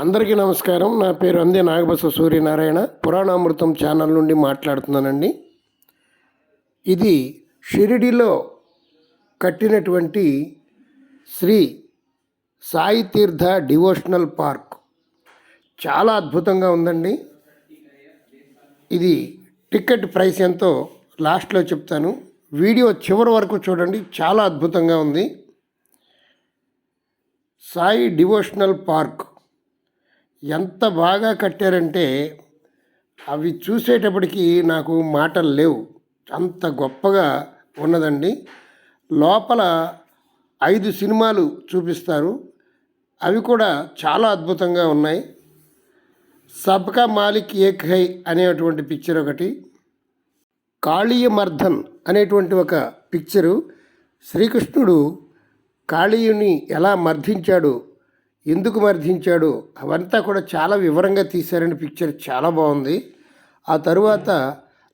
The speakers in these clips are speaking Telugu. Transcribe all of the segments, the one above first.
అందరికీ నమస్కారం. నా పేరు అందే నాగబస సూర్యనారాయణ. పురాణామృతం ఛానల్ నుండి మాట్లాడుతున్నానండి. ఇది షిరిడిలో కట్టినటువంటి శ్రీ సాయి తీర్థ డివోషనల్ పార్క్. చాలా అద్భుతంగా ఉందండి. ఇది టికెట్ ప్రైస్ ఎంతో లాస్ట్లో చెప్తాను. వీడియో చివరి వరకు చూడండి, చాలా అద్భుతంగా ఉంది. సాయి డివోషనల్ పార్క్ ఎంత బాగా కట్టారంటే అవి చూసేటప్పటికి నాకు మాటలు లేవు, అంత గొప్పగా ఉన్నదండి. లోపల 5 సినిమాలు చూపిస్తారు, అవి కూడా చాలా అద్భుతంగా ఉన్నాయి. సబ్కా మాలిక్ ఏక్ హై అనేటువంటి పిక్చర్ ఒకటి, కాళీయమర్ధన్ అనేటువంటి ఒక పిక్చరు. శ్రీకృష్ణుడు కాళీయుని ఎలా మర్దించాడు, ఎందుకు మర్దించాడు, అవంతా కూడా చాలా వివరంగా తీశారండి. పిక్చర్ చాలా బాగుంది. ఆ తరువాత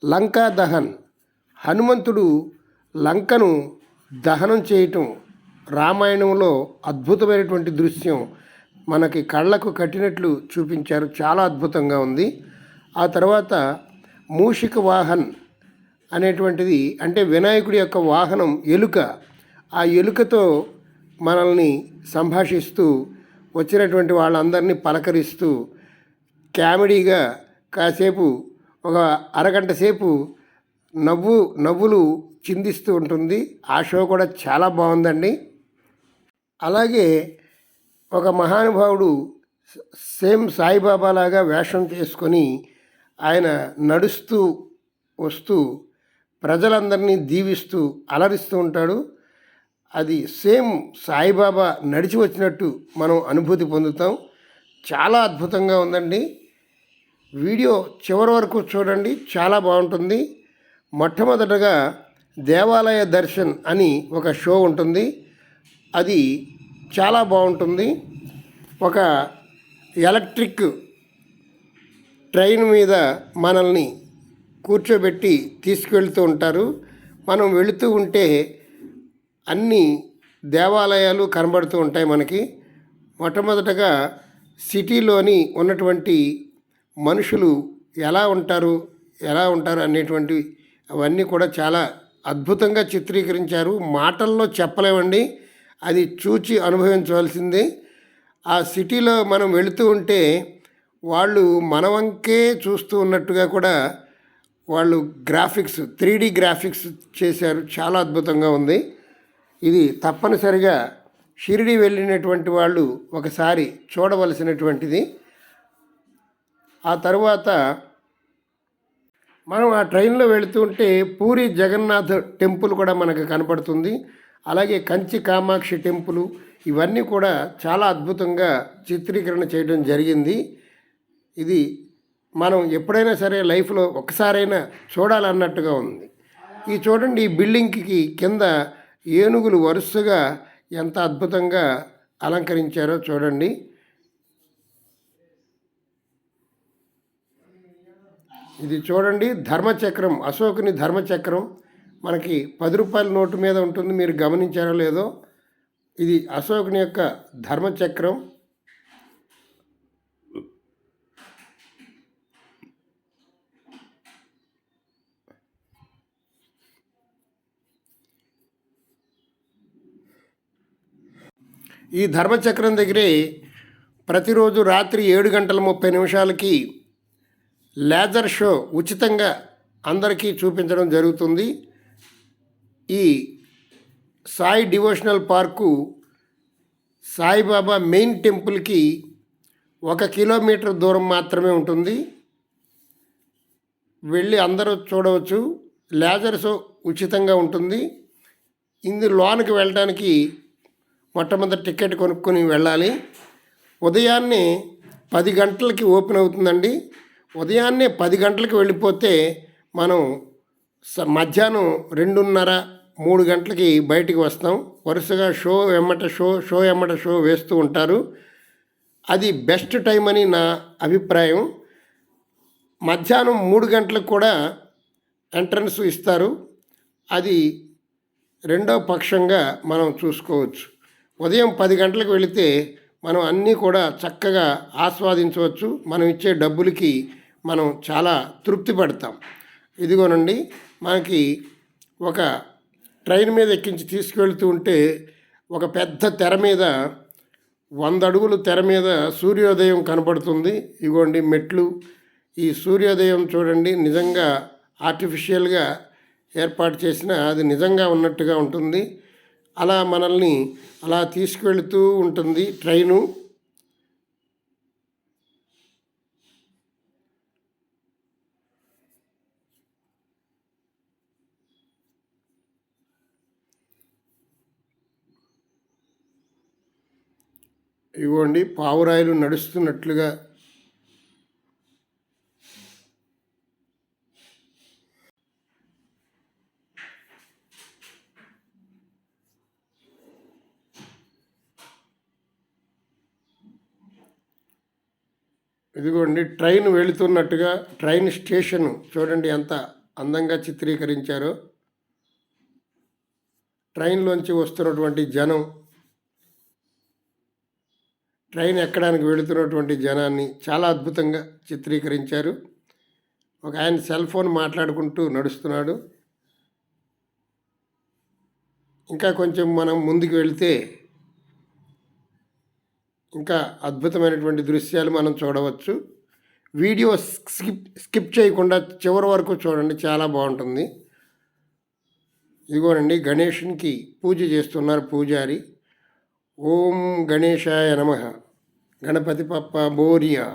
లంకా దహన్, హనుమంతుడు లంకను దహనం చేయటం రామాయణంలో అద్భుతమైనటువంటి దృశ్యం మనకి కళ్ళకు కట్టినట్లు చూపించారు, చాలా అద్భుతంగా ఉంది. ఆ తర్వాత మూషిక వాహన్ అనేటువంటిది, అంటే వినాయకుడి యొక్క వాహనం ఎలుక. ఆ ఎలుకతో మనల్ని సంభాషిస్తూ వచ్చినటువంటి వాళ్ళందరినీ పలకరిస్తూ కామెడీగా కాసేపు ఒక అరగంట సేపు నవ్వులు చిందిస్తూ ఉంటుంది. ఆ షో కూడా చాలా బాగుందండి. అలాగే ఒక మహానుభావుడు సేమ్ సాయిబాబా లాగా వేషం చేసుకొని ఆయన నడుస్తూ వస్తూ ప్రజలందరినీ దీవిస్తూ అలరిస్తూ ఉంటాడు. అది సేమ్ సాయిబాబా నడిచి వచ్చినట్టు మనం అనుభూతి పొందుతాం. చాలా అద్భుతంగా ఉందండి. వీడియో చివరి వరకు చూడండి, చాలా బాగుంటుంది. మొట్టమొదటగా దేవాలయ దర్శన్ అని ఒక షో ఉంటుంది, అది చాలా బాగుంటుంది. ఒక ఎలక్ట్రిక్ ట్రైన్ మీద మనల్ని కూర్చోబెట్టి తీసుకువెళ్తూ ఉంటారు. మనం వెళుతూ ఉంటే అన్ని దేవాలయాలు కనబడుతూ ఉంటాయి మనకి. మొట్టమొదటగా సిటీలోని ఉన్నటువంటి మనుషులు ఎలా ఉంటారు అనేటువంటి అవన్నీ కూడా చాలా అద్భుతంగా చిత్రీకరించారు. మాటల్లో చెప్పలేమండి, అది చూచి అనుభవించవలసిందే. ఆ సిటీలో మనం వెళుతూ ఉంటే వాళ్ళు మన వంకే చూస్తూ ఉన్నట్టుగా కూడా వాళ్ళు గ్రాఫిక్స్ 3D గ్రాఫిక్స్ చేశారు, చాలా అద్భుతంగా ఉంది. ఇది తప్పనిసరిగా షిరిడి వెళ్ళినటువంటి వాళ్ళు ఒకసారి చూడవలసినటువంటిది. ఆ తరువాత మనం ఆ ట్రైన్లో వెళుతుంటే పూరి జగన్నాథ్ టెంపుల్ కూడా మనకు కనపడుతుంది. అలాగే కంచి కామాక్షి టెంపుల్, ఇవన్నీ కూడా చాలా అద్భుతంగా చిత్రీకరణ చేయడం జరిగింది. ఇది మనం ఎప్పుడైనా సరే లైఫ్లో ఒకసారైనా చూడాలన్నట్టుగా ఉంది. ఈ చూడండి, ఈ బిల్డింగ్కి కింద ఏనుగులు వరుసగా ఎంత అద్భుతంగా అలంకరించారో చూడండి. ఇది చూడండి, ధర్మచక్రం, అశోకుని ధర్మచక్రం మనకి 10 రూపాయల నోటు మీద ఉంటుంది, మీరు గమనించారో లేదో. ఇది అశోకుని యొక్క ధర్మచక్రం. ఈ ధర్మచక్రం దగ్గరే ప్రతిరోజు రాత్రి 7:30 లేజర్ షో ఉచితంగా అందరికీ చూపించడం జరుగుతుంది. ఈ Sai devotional park Saibaba main టెంపుల్కి 1 కిలోమీటర్ దూరం మాత్రమే ఉంటుంది. వెళ్ళి అందరూ చూడవచ్చు. లేజర్ షో ఉచితంగా ఉంటుంది. లోనికి వెళ్ళడానికి మొట్టమొదటి టికెట్ కొనుక్కొని వెళ్ళాలి. ఉదయాన్నే 10 గంటలకి ఓపెన్ అవుతుందండి. ఉదయాన్నే 10 గంటలకు వెళ్ళిపోతే మనం మధ్యాహ్నం 2:30-3 గంటలకి బయటికి వస్తాం. వరుసగా షో ఎమ్మట షో వేస్తూ ఉంటారు. అది బెస్ట్ టైం అని నా అభిప్రాయం. మధ్యాహ్నం 3 గంటలకు కూడా ఎంట్రన్స్ ఇస్తారు, అది రెండో పక్షంగా మనం చూసుకోవచ్చు. ఉదయం 10 గంటలకు వెళితే మనం అన్నీ కూడా చక్కగా ఆస్వాదించవచ్చు. మనం ఇచ్చే డబ్బులకి మనం చాలా తృప్తి పడతాం. ఇదిగోనండి, మనకి ఒక ట్రైన్ మీద ఎక్కించి తీసుకువెళ్తూ ఉంటే ఒక పెద్ద తెర మీద 100 అడుగులు తెర మీద సూర్యోదయం కనపడుతుంది. ఇగోండి మెట్లు. ఈ సూర్యోదయం చూడండి, నిజంగా ఆర్టిఫిషియల్గా ఏర్పాటు చేసిన అది నిజంగా ఉన్నట్టుగా ఉంటుంది. అలా మనల్ని అలా తీసుకువెళుతూ ఉంటుంది ట్రైను. ఇవ్వండి పావురాయలు నడుస్తున్నట్లుగా. ఇదిగోండి ట్రైన్ వెళుతున్నట్టుగా ట్రైన్ స్టేషన్ చూడండి ఎంత అందంగా చిత్రీకరించారో. ట్రైన్లోంచి వస్తున్నటువంటి జనం, ట్రైన్ ఎక్కడానికి వెళుతున్నటువంటి జనాన్ని చాలా అద్భుతంగా చిత్రీకరించారు. ఒక ఆయన సెల్ ఫోన్ మాట్లాడుకుంటూ నడుస్తున్నాడు. ఇంకా కొంచెం మనం ముందుకు వెళితే ఇంకా అద్భుతమైనటువంటి దృశ్యాలు మనం చూడవచ్చు. వీడియో స్కిప్ చేయకుండా చివరి వరకు చూడండి, చాలా బాగుంటుంది. ఇదిగోనండి గణేషునికి పూజ చేస్తున్నారు పూజారి. ఓం గణేశాయ నమః, గణపతి పప్ప బోరియా,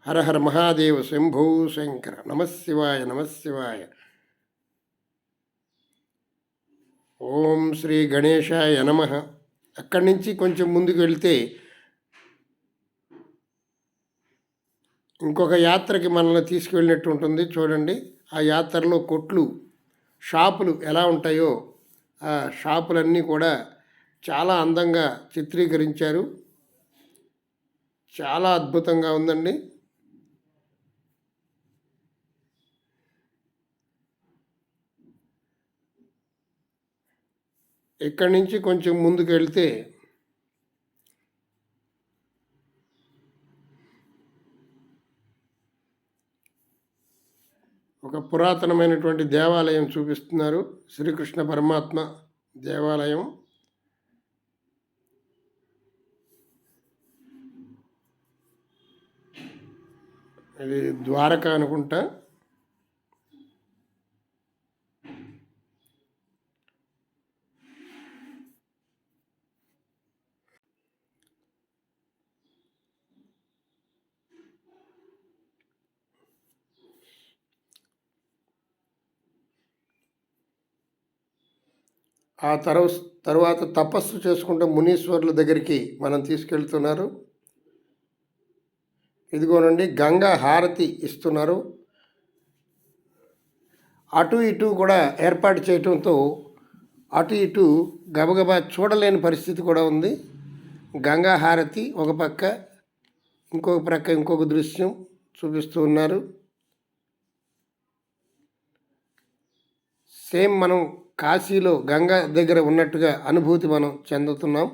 హర హర మహాదేవ శంభో శంకర, నమశివాయ నమశివాయ, ఓం శ్రీ గణేశాయ నమః. అక్కడి నుంచి కొంచెం ముందుకు వెళ్తే ఇంకొక యాత్రకి మనల్ని తీసుకువెళ్ళినట్టు ఉంటుంది. చూడండి ఆ యాత్రలో కొట్లు, షాపులు ఎలా ఉంటాయో ఆ షాపులన్నీ కూడా చాలా అందంగా చిత్రీకరించారు. చాలా అద్భుతంగా ఉందండి. ఇక్కడి నుంచి కొంచెం ముందుకు వెళ్తే ఒక పురాతనమైనటువంటి దేవాలయం చూపిస్తున్నారు. శ్రీకృష్ణ పరమాత్మ దేవాలయం. ఇది ద్వారక అనుకుంటా. ఆ తర్వాత తపస్సు చేసుకుంటే మునీశ్వరుల దగ్గరికి మనం తీసుకెళ్తున్నారు. ఇదిగోనండి గంగా హారతి ఇస్తున్నారు. అటు ఇటు కూడా ఏర్పాటు చేయటంతో అటు ఇటు గబగబా చూడలేని పరిస్థితి కూడా ఉంది. గంగా హారతి ఒక పక్క, ఇంకొక ప్రక్క ఇంకొక దృశ్యం చూపిస్తూ ఉన్నారు. సేమ్ మనం కాశీలో గంగా దగ్గర ఉన్నట్టుగా అనుభూతి మనం చెందుతున్నాం.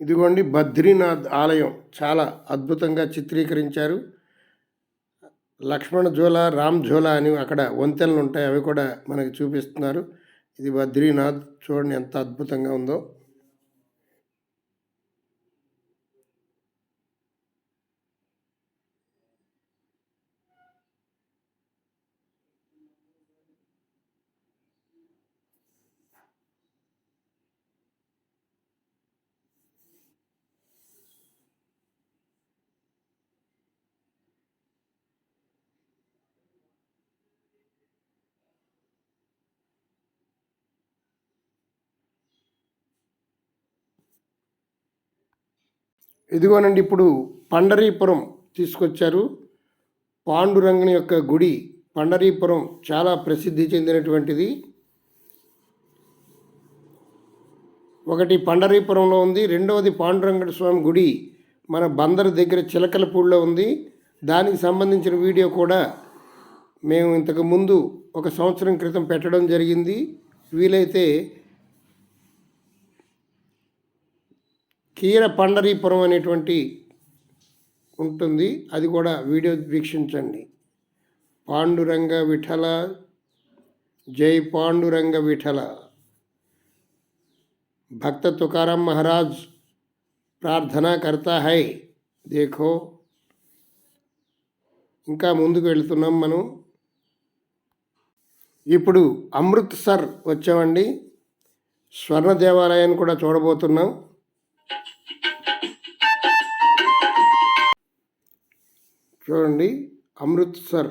ఇదిగోండి బద్రీనాథ్ ఆలయం చాలా అద్భుతంగా చిత్రీకరించారు. లక్ష్మణ ఝోలా, రామ్ ఝోలా అని అక్కడ వంతెనలు ఉంటాయి, అవి కూడా మనకి చూపిస్తున్నారు. ఇది బద్రీనాథ్, చూడండి ఎంత అద్భుతంగా ఉందో. ఇదిగోనండి ఇప్పుడు పండరీపురం తీసుకొచ్చారు. పాండురంగని యొక్క గుడి పండరీపురం చాలా ప్రసిద్ధి చెందినటువంటిది. ఒకటి పండరీపురంలో ఉంది, రెండవది పాండురంగ స్వామి గుడి మన బందరు దగ్గర చిలకలపూడిలో ఉంది. దానికి సంబంధించిన వీడియో కూడా మేము ఇంతకు ముందు 1 సంవత్సరం క్రితం పెట్టడం జరిగింది. వీలైతే కీర పండరీపురం అనేటువంటి ఉంటుంది, అది కూడా వీడియో వీక్షించండి. పాండురంగ విఠల, జై పాండురంగ విఠల. भक्त तुकाराम महाराज प्रार्थना करता है देखो. ఇంకా ముందుకు వెళ్తున్నాం మనం. ఇప్పుడు అమృత్సర్ వచ్చామండి. స్వర్ణ దేవాలయాన్ని కూడా చూడబోతున్నాం. చూడండి, అమృత్సర్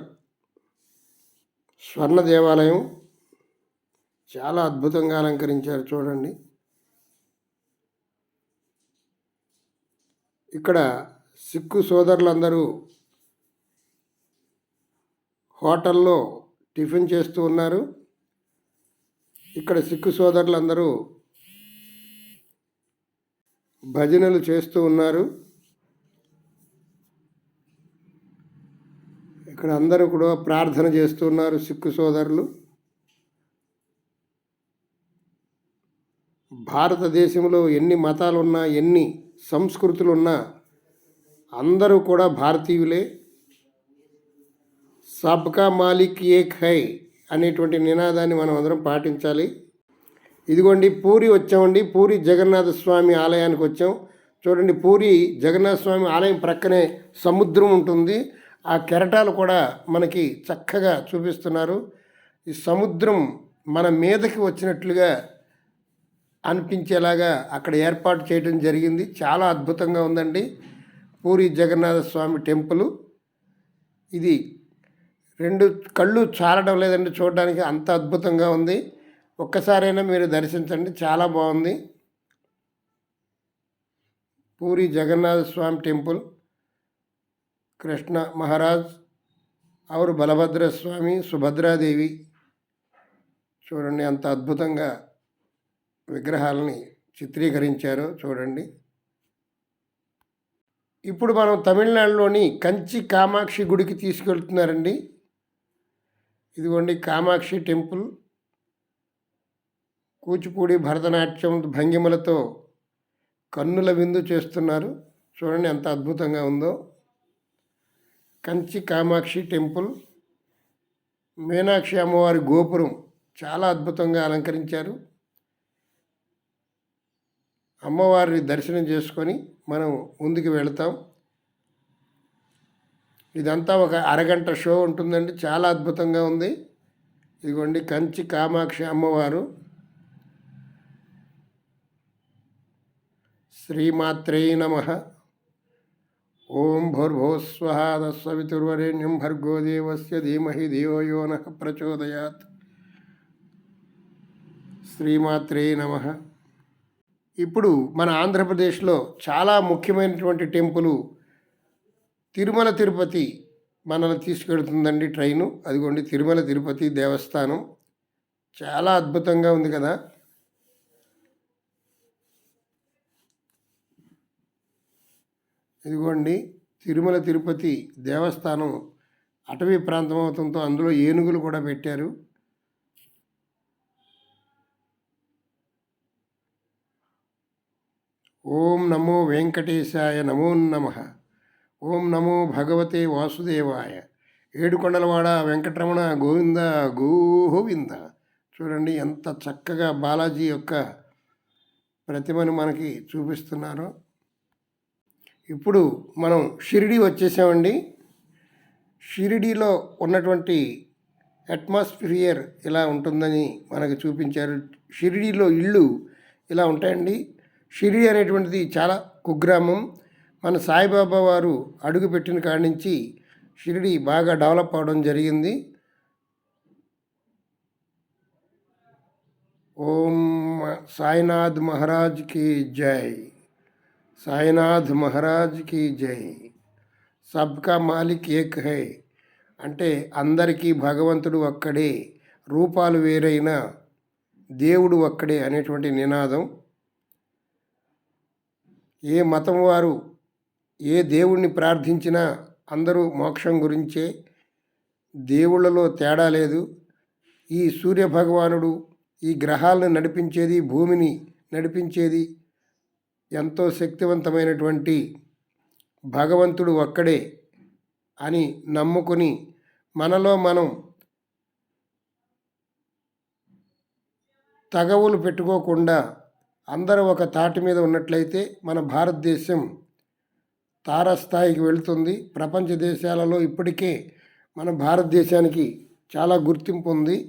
స్వర్ణ దేవాలయం చాలా అద్భుతంగా అలంకరించారు. చూడండి, ఇక్కడ సిక్కు సోదరులందరూ హోటల్లో టిఫిన్ చేస్తూ ఉన్నారు. ఇక్కడ సిక్కు సోదరులందరూ భజనలు చేస్తూ ఉన్నారు. ఇక్కడ అందరూ కూడా ప్రార్థన చేస్తున్నారు సిక్కు సోదరులు. భారతదేశంలో ఎన్ని మతాలున్నా, ఎన్ని సంస్కృతులున్నా అందరూ కూడా భారతీయులే. సబ్కా మాలిక్ ఏక్ హై అనేటువంటి నినాదాన్ని మనం అందరం పాటించాలి. ఇదిగోండి పూరి వచ్చామండి. పూరి జగన్నాథ స్వామి ఆలయానికి వచ్చాం. చూడండి, పూరి జగన్నాథ స్వామి ఆలయం ప్రక్కనే సముద్రం ఉంటుంది. ఆ కెరటాలు కూడా మనకి చక్కగా చూపిస్తున్నారు. ఈ సముద్రం మన మీదకి వచ్చినట్లుగా అనిపించేలాగా అక్కడ ఏర్పాటు చేయడం జరిగింది. చాలా అద్భుతంగా ఉందండి పూరి జగన్నాథ స్వామి టెంపుల్. ఇది 2 కళ్ళు చాలడం లేదండి చూడడానికి, అంత అద్భుతంగా ఉంది. ఒక్కసారైనా మీరు దర్శించండి, చాలా బాగుంది. పూరి జగన్నాథ స్వామి టెంపుల్. కృష్ణ మహారాజ్ और బలభద్ర స్వామి, సుభద్రాదేవి. చూడండి అంత అద్భుతంగా విగ్రహాలని చిత్రీకరించారో చూడండి. ఇప్పుడు మనం తమిళనాడులోని కంచి కామాక్షి గుడికి తీసుకెళ్తున్నారండి. ఇదిగోండి కామాక్షి టెంపుల్. కూచిపూడి భరతనాట్యం భంగిమలతో కన్నుల విందు చేస్తున్నారు. చూడండి ఎంత అద్భుతంగా ఉందో. కంచి కామాక్షి టెంపుల్. మీనాక్షి అమ్మవారి గోపురం చాలా అద్భుతంగా అలంకరించారు. అమ్మవారిని దర్శనం చేసుకొని మనం ముందుకు వెళతాం. ఇదంతా ఒక అరగంట షో ఉంటుందండి, చాలా అద్భుతంగా ఉంది. ఇదిగోండి కంచి కామాక్షి అమ్మవారు. శ్రీమాత్రే నమః. ఓం భూర్భువస్వః తత్సవితుర్వరేణ్యం భర్గో దేవస్య ధీమహి ధియో యో నః ప్రచోదయాత్. శ్రీమాత్రే నమః. ఇప్పుడు మన ఆంధ్రప్రదేశ్లో చాలా ముఖ్యమైనటువంటి టెంపుల్ తిరుమల తిరుపతి మనల్ని తీసుకెడుతుందండి ట్రైను. అదిగోండి తిరుమల తిరుపతి దేవస్థానం చాలా అద్భుతంగా ఉంది కదా. ఇదిగోండి తిరుమల తిరుపతి దేవస్థానం అటవీ ప్రాంతం అవడంతో అందులో ఏనుగులు కూడా పెట్టారు. ఓం నమో వెంకటేశాయ నమో నమః. ఓం నమో భగవతే వాసుదేవాయ. ఏడుకొండలవాడ వెంకటరమణ గోవింద గోవింద. చూడండి ఎంత చక్కగా బాలాజీ యొక్క ప్రతిమను మనకి చూపిస్తున్నారు. ఇప్పుడు మనం షిరిడి వచ్చేసామండి. షిరిడీలో ఉన్నటువంటి అట్మాస్ఫియర్ ఇలా ఉంటుందని మనకు చూపించారు. షిరిడీలో ఇళ్ళు ఇలా ఉంటాయండి. షిరిడి అనేటువంటిది చాలా కుగ్రామం. మన సాయిబాబా వారు అడుగుపెట్టిన కాడి నుంచి షిరిడి బాగా డెవలప్ అవడం జరిగింది. ఓం సాయినాథ్ మహారాజ్ కి జై. సాయినాథ్ మహారాజ్ కీ జై. సబ్కా మాలిక్ ఏక్ హై అంటే అందరికీ భగవంతుడు ఒక్కడే, రూపాలు వేరైన దేవుడు ఒక్కడే అనేటువంటి నినాదం. ఏ మతం వారు ఏ దేవుణ్ణి ప్రార్థించినా అందరూ మోక్షం గురించే, దేవుళ్ళలో తేడా లేదు. ఈ సూర్యభగవానుడు ఈ గ్రహాలను నడిపించేది, భూమిని నడిపించేది ఎంతో శక్తివంతమైనటువంటి భగవంతుడు ఒక్కడే అని నమ్ముకొని మనలో మనం తగవులు పెట్టుకోకుండా అందరూ ఒక తాటి మీద ఉన్నట్లయితే మన భారతదేశం తారస్థాయికి వెళుతుంది. ప్రపంచ దేశాలలో ఇప్పటికే మన భారతదేశానికి చాలా గుర్తింపు ఉంది.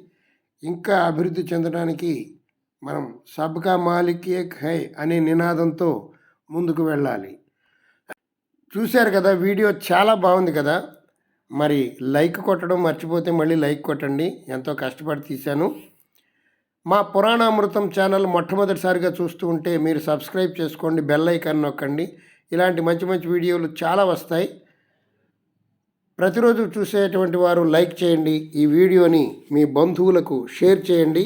ఇంకా అభివృద్ధి చెందడానికి మనం సబ్కా మాలిక్ ఏక్ హై అనే నినాదంతో ముందుకు వెళ్ళాలి. చూశారు కదా, వీడియో చాలా బాగుంది కదా. మరి లైక్ కొట్టడం మర్చిపోతే మళ్ళీ లైక్ కొట్టండి, ఎంతో కష్టపడి తీశాను. మా పురాణామృతం ఛానల్ మొట్టమొదటిసారిగా చూస్తూ ఉంటే మీరు సబ్స్క్రైబ్ చేసుకోండి, బెల్ ఐకాన్ నొక్కండి. ఇలాంటి మంచి మంచి వీడియోలు చాలా వస్తాయి. ప్రతిరోజు చూసేటువంటి వారు లైక్ చేయండి, ఈ వీడియోని మీ బంధువులకు షేర్ చేయండి.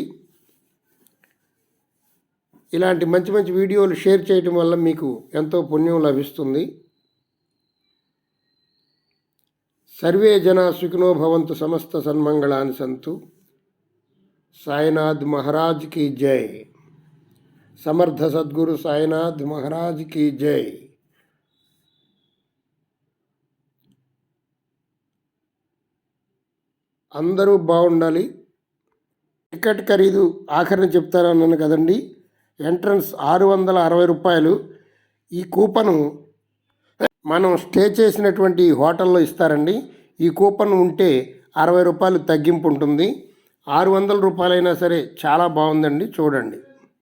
ఇలాంటి మంచి మంచి వీడియోలు షేర్ చేయటం వల్ల మీకు ఎంతో పుణ్యం లభిస్తుంది. సర్వే జనా సుఖినో భవంతు, సమస్త సన్మంగళాని సంతు. సాయినాథ్ మహారాజ్ की जय. సమర్థ సద్గురు సాయినాథ్ మహారాజ్ की जय. అందరూ బాగుండాలి. టికెట్ ఖరీదు ఆఖరిని చెప్తానన్నాను కదండి. ఎంట్రన్స్ 660 రూపాయలు. ఈ కూపను మనం స్టే చేసినటువంటి హోటల్లో ఇస్తారండి. ఈ కూపన్ ఉంటే 60 రూపాయలు తగ్గింపు ఉంటుంది. 600 రూపాయలైనా సరే చాలా బాగుందండి, చూడండి.